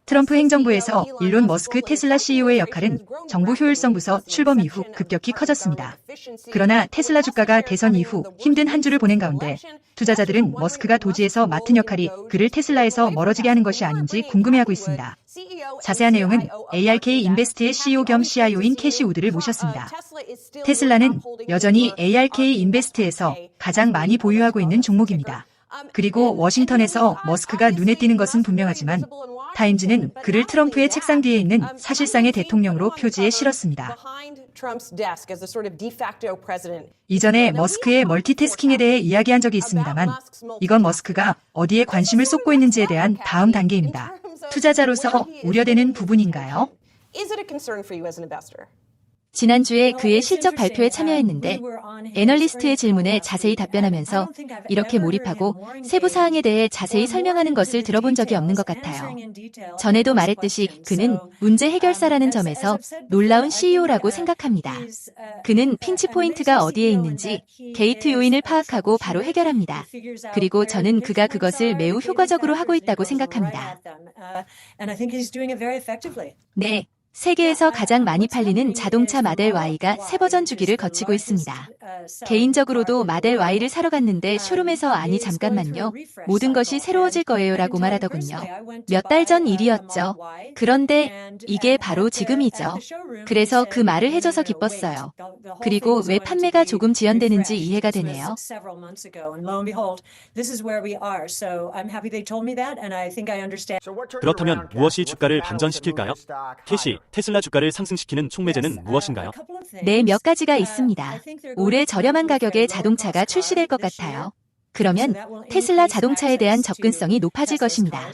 트럼프 행정부에서 일론 머스크 테슬라 CEO의 역할은 정부 효율성 부서 출범 이후 급격히 커졌습니다. 그러나 테슬라 주가가 대선 이후 힘든 한 주를 보낸 가운데 투자자들은 머스크가 도지에서 맡은 역할이 그를 테슬라에서 멀어지게 하는 것이 아닌지 궁금해하고 있습니다. 자세한 내용은 ARK 인베스트의 CEO 겸 CIO인 캐시 우드를 모셨습니다. 테슬라는 여전히 ARK 인베스트에서 가장 많이 보유하고 있는 종목입니다. 그리고 워싱턴에서 머스크가 눈에 띄는 것은 분명하지만 타임즈는 그를 트럼프의 책상 뒤에 있는 사실상의 대통령으로 표지에 실었습니다. 이전에 머스크의 멀티태스킹에 대해 이야기한 적이 있습니다만 이건 머스크가 어디에 관심을 쏟고 있는지에 대한 다음 단계입니다. 투자자로서 우려되는 부분인가요? 지난주에 그의 실적 발표에 참여했는데 애널리스트의 질문에 자세히 답변하면서 이렇게 몰입하고 세부 사항에 대해 자세히 설명하는 것을 들어본 적이 없는 것 같아요. 전에도 말했듯이 그는 문제 해결사라는 점에서 놀라운 CEO라고 생각합니다. 그는 핀치 포인트가 어디에 있는지 게이트 요인을 파악하고 바로 해결합니다. 그리고 저는 그가 그것을 매우 효과적으로 하고 있다고 생각합니다. 네. 세계에서 가장 많이 팔리는 자동차 마델 Y가 새 버전 주기를 거치고 있습니다. 개인적으로도 마델 Y를 사러 갔는데 쇼룸에서 아니 잠깐만요. 모든 것이 새로워질 거예요 라고 말하더군요. 몇 달 전 일이었죠. 그런데 이게 바로 지금이죠. 그래서 그 말을 해줘서 기뻤어요. 그리고 왜 판매가 조금 지연되는지 이해가 되네요. 그렇다면 무엇이 주가를 반전시킬까요? 캐시, 테슬라 주가를 상승시키는 촉매제는 무엇인가요? 네, 몇 가지가 있습니다. 올해 저렴한 가격의 자동차가 출시될 것 같아요. 그러면 테슬라 자동차에 대한 접근성이 높아질 것입니다.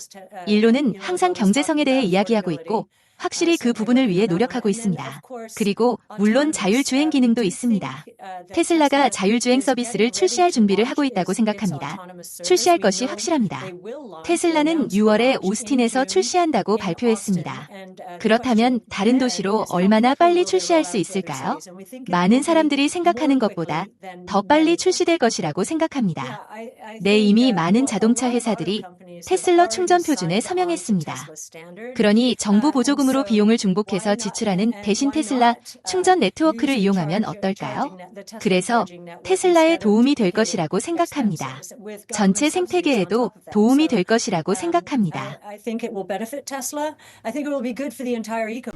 일론은 항상 경제성에 대해 이야기하고 있고 확실히 그 부분을 위해 노력하고 있습니다. 그리고 물론 자율주행 기능도 있습니다. 테슬라가 자율주행 서비스를 출시할 준비를 하고 있다고 생각합니다. 출시할 것이 확실합니다. 테슬라는 6월에 오스틴에서 출시한다고 발표했습니다. 그렇다면 다른 도시로 얼마나 빨리 출시할 수 있을까요? 많은 사람들이 생각하는 것보다 더 빨리 출시될 것이라고 생각합니다. 네, 이미 많은 자동차 회사들이 테슬라 충전 표준에 서명했습니다. 그러니 정부 보조금으로 비용을 중복해서 지출하는 대신 테슬라 충전 네트워크를 이용하면 어떨까요? 그래서 테슬라에 도움이 될 것이라고 생각합니다. 전체 생태계에도 도움이 될 것이라고 생각합니다.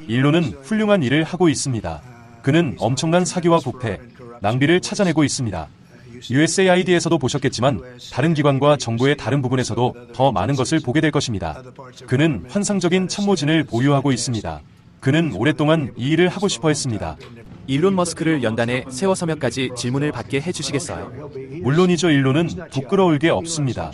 일론은 훌륭한 일을 하고 있습니다. 그는 엄청난 사기와 부패, 낭비를 찾아내고 있습니다. USAID에서도 보셨겠지만 다른 기관과 정부의 다른 부분에서도 더 많은 것을 보게 될 것입니다. 그는 환상적인 참모진을 보유하고 있습니다. 그는 오랫동안 이 일을 하고 싶어 했습니다. 일론 머스크를 연단에 세워서 몇 가지 질문을 받게 해주시겠어요? 물론이죠. 일론은 부끄러울 게 없습니다.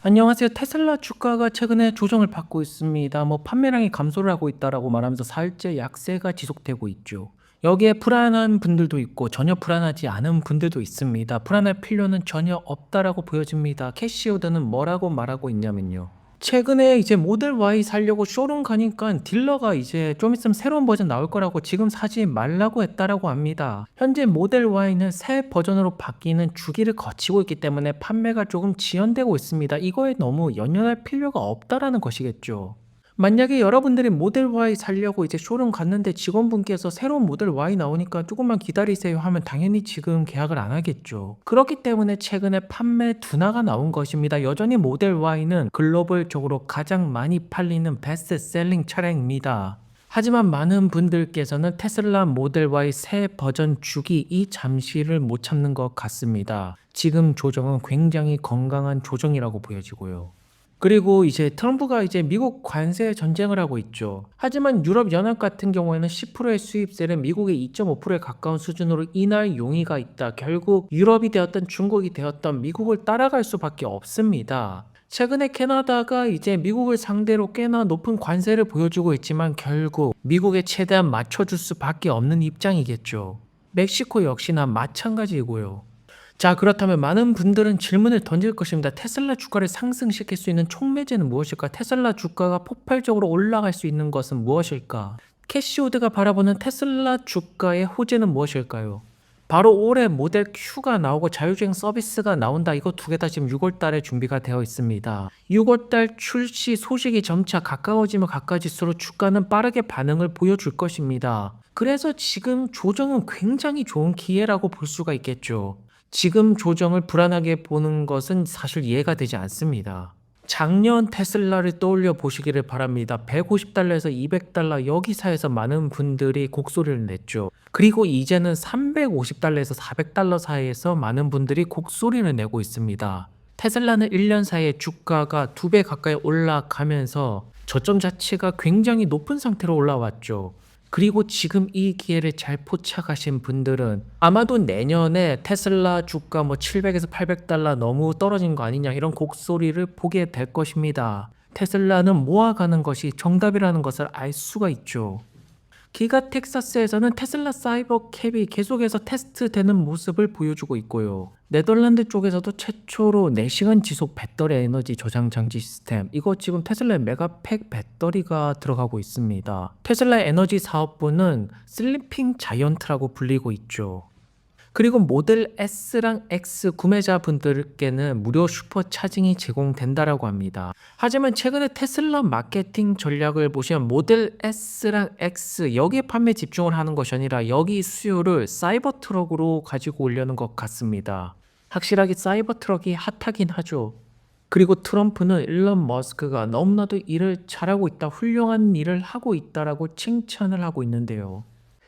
안녕하세요. 테슬라 주가가 최근에 조정을 받고 있습니다. 판매량이 감소를 하고 있다라고 말하면서 사흘째 약세가 지속되고 있죠. 여기에 불안한 분들도 있고 전혀 불안하지 않은 분들도 있습니다. 불안할 필요는 전혀 없다라고 보여집니다. 캐시우드는 뭐라고 말하고 있냐면요. 최근에 이제 모델 Y 살려고 쇼룸 가니까 딜러가 이제 좀 있으면 새로운 버전 나올 거라고 지금 사지 말라고 했다라고 합니다. 현재 모델 Y는 새 버전으로 바뀌는 주기를 거치고 있기 때문에 판매가 조금 지연되고 있습니다. 이거에 너무 연연할 필요가 없다라는 것이겠죠. 만약에 여러분들이 모델 Y 살려고 이제 쇼룸 갔는데 직원분께서 새로운 모델 Y 나오니까 조금만 기다리세요 하면 당연히 지금 계약을 안 하겠죠. 그렇기 때문에 최근에 판매 둔화가 나온 것입니다. 여전히 모델 Y는 글로벌적으로 가장 많이 팔리는 베스트셀링 차량입니다. 하지만 많은 분들께서는 테슬라 모델 Y 새 버전 주기 이 잠시를 못 참는 것 같습니다. 지금 조정은 굉장히 건강한 조정이라고 보여지고요. 그리고 이제 트럼프가 이제 미국 관세 전쟁을 하고 있죠. 하지만 유럽연합 같은 경우에는 10%의 수입세를 미국의 2.5%에 가까운 수준으로 인할 용의가 있다. 결국 유럽이 되었던 중국이 되었던 미국을 따라갈 수밖에 없습니다. 최근에 캐나다가 이제 미국을 상대로 꽤나 높은 관세를 보여주고 있지만 결국 미국에 최대한 맞춰줄 수밖에 없는 입장이겠죠. 멕시코 역시나 마찬가지이고요. 자, 그렇다면 많은 분들은 질문을 던질 것입니다. 테슬라 주가를 상승시킬 수 있는 촉매제는 무엇일까? 테슬라 주가가 폭발적으로 올라갈 수 있는 것은 무엇일까? 캐시우드가 바라보는 테슬라 주가의 호재는 무엇일까요? 바로 올해 모델 Q가 나오고 자율주행 서비스가 나온다. 이거 두 개 다 지금 6월 달에 준비가 되어 있습니다. 6월 달 출시 소식이 점차 가까워지면 가까워질수록 주가는 빠르게 반응을 보여줄 것입니다. 그래서 지금 조정은 굉장히 좋은 기회라고 볼 수가 있겠죠. 지금 조정을 불안하게 보는 것은 사실 이해가 되지 않습니다. 작년 테슬라를 떠올려 보시기를 바랍니다. 150달러에서 200달러 여기 사이에서 많은 분들이 곡소리를 냈죠. 그리고 이제는 350달러에서 400달러 사이에서 많은 분들이 곡소리를 내고 있습니다. 테슬라는 1년 사이에 주가가 2배 가까이 올라가면서 저점 자체가 굉장히 높은 상태로 올라왔죠. 그리고 지금 이 기회를 잘 포착하신 분들은 아마도 내년에 테슬라 주가 700에서 800달러 너무 떨어진 거 아니냐 이런 곡소리를 보게 될 것입니다. 테슬라는 모아가는 것이 정답이라는 것을 알 수가 있죠. 기가 텍사스에서는 테슬라 사이버 캡이 계속해서 테스트되는 모습을 보여주고 있고요. 네덜란드 쪽에서도 최초로 4시간 지속 배터리 에너지 저장 장치 시스템, 이거 지금 테슬라의 메가팩 배터리가 들어가고 있습니다. 테슬라 에너지 사업부는 슬리핑 자이언트라고 불리고 있죠. 그리고 모델 S랑 X 구매자분들께는 무료 슈퍼 차징이 제공된다라고 합니다. 하지만 최근에 테슬라 마케팅 전략을 보시면 모델 S랑 X 여기에 판매 집중을 하는 것이 아니라 여기 수요를 사이버 트럭으로 가지고 오려는 것 같습니다. 확실하게 사이버 트럭이 핫하긴 하죠. 그리고 트럼프는 일론 머스크가 너무나도 일을 잘하고 있다, 훌륭한 일을 하고 있다라고 칭찬을 하고 있는데요.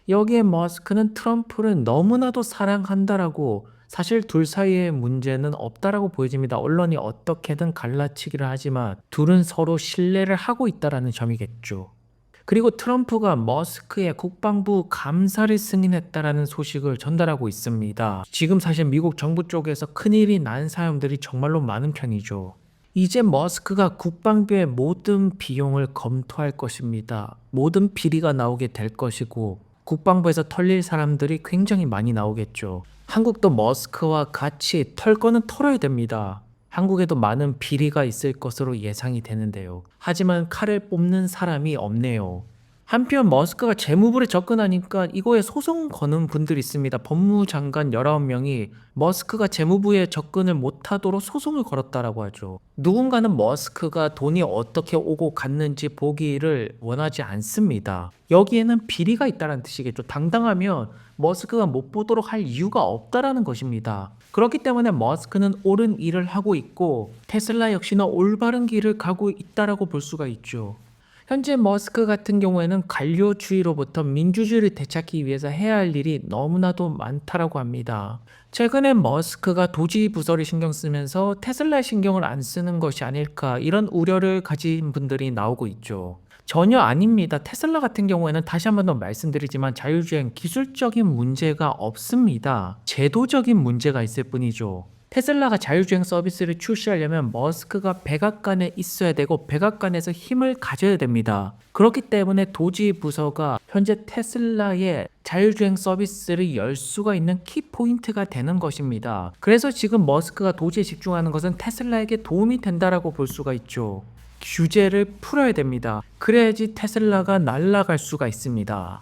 여기에 머스크는 트럼프를 너무나도 사랑한다라고, 사실 둘 사이의 문제는 없다라고 보여집니다. 언론이 어떻게든 갈라치기를 하지만 둘은 서로 신뢰를 하고 있다라는 점이겠죠. 그리고 트럼프가 머스크의 국방부 감사를 승인했다라는 소식을 전달하고 있습니다. 지금 사실 미국 정부 쪽에서 큰일이 난 사람들이 정말로 많은 편이죠. 이제 머스크가 국방부의 모든 비용을 검토할 것입니다. 모든 비리가 나오게 될 것이고 국방부에서 털릴 사람들이 굉장히 많이 나오겠죠. 한국도 머스크와 같이 털 거는 털어야 됩니다. 한국에도 많은 비리가 있을 것으로 예상이 되는데요. 하지만 칼을 뽑는 사람이 없네요. 한편 머스크가 재무부에 접근하니까 이거에 소송 거는 분들이 있습니다. 법무장관 19명이 머스크가 재무부에 접근을 못하도록 소송을 걸었다라고 하죠. 누군가는 머스크가 돈이 어떻게 오고 갔는지 보기를 원하지 않습니다. 여기에는 비리가 있다는 뜻이겠죠. 당당하면 머스크가 못 보도록 할 이유가 없다라는 것입니다. 그렇기 때문에 머스크는 옳은 일을 하고 있고 테슬라 역시나 올바른 길을 가고 있다라고 볼 수가 있죠. 현재 머스크 같은 경우에는 관료주의로부터 민주주의를 되찾기 위해서 해야 할 일이 너무나도 많다라고 합니다. 최근에 머스크가 도지 부서를 신경 쓰면서 테슬라에 신경을 안 쓰는 것이 아닐까, 이런 우려를 가진 분들이 나오고 있죠. 전혀 아닙니다. 테슬라 같은 경우에는 다시 한 번 더 말씀드리지만 자율주행 기술적인 문제가 없습니다. 제도적인 문제가 있을 뿐이죠. 테슬라가 자율주행 서비스를 출시하려면 머스크가 백악관에 있어야 되고 백악관에서 힘을 가져야 됩니다. 그렇기 때문에 도지 부서가 현재 테슬라의 자율주행 서비스를 열 수가 있는 키포인트가 되는 것입니다. 그래서 지금 머스크가 도지에 집중하는 것은 테슬라에게 도움이 된다라고 볼 수가 있죠. 규제를 풀어야 됩니다. 그래야지 테슬라가 날아갈 수가 있습니다.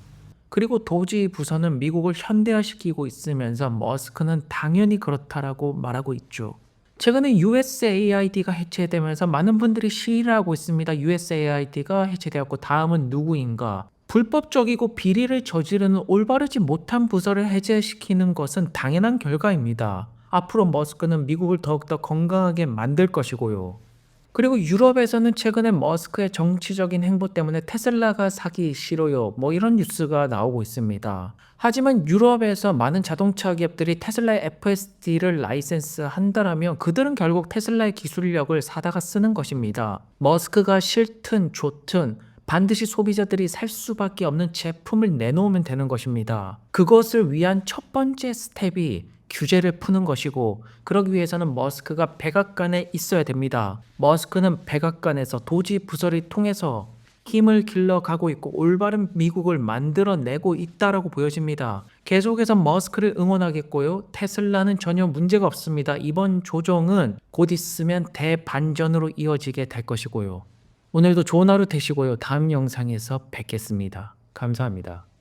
그리고 도지 부서는 미국을 현대화시키고 있으면서 머스크는 당연히 그렇다라고 말하고 있죠. 최근에 USAID가 해체되면서 많은 분들이 시위를 하고 있습니다. USAID가 해체되었고 다음은 누구인가? 불법적이고 비리를 저지르는 올바르지 못한 부서를 해제시키는 것은 당연한 결과입니다. 앞으로 머스크는 미국을 더욱더 건강하게 만들 것이고요. 그리고 유럽에서는 최근에 머스크의 정치적인 행보 때문에 테슬라가 사기 싫어요, 이런 뉴스가 나오고 있습니다. 하지만 유럽에서 많은 자동차 기업들이 테슬라의 FSD를 라이센스 한다라면 그들은 결국 테슬라의 기술력을 사다가 쓰는 것입니다. 머스크가 싫든 좋든 반드시 소비자들이 살 수밖에 없는 제품을 내놓으면 되는 것입니다. 그것을 위한 첫 번째 스텝이 규제를 푸는 것이고, 그러기 위해서는 머스크가 백악관에 있어야 됩니다. 머스크는 백악관에서 도지 부서를 통해서 힘을 길러가고 있고 올바른 미국을 만들어내고 있다라고 보여집니다. 계속해서 머스크를 응원하겠고요. 테슬라는 전혀 문제가 없습니다. 이번 조정은 곧 있으면 대반전으로 이어지게 될 것이고요. 오늘도 좋은 하루 되시고요. 다음 영상에서 뵙겠습니다. 감사합니다.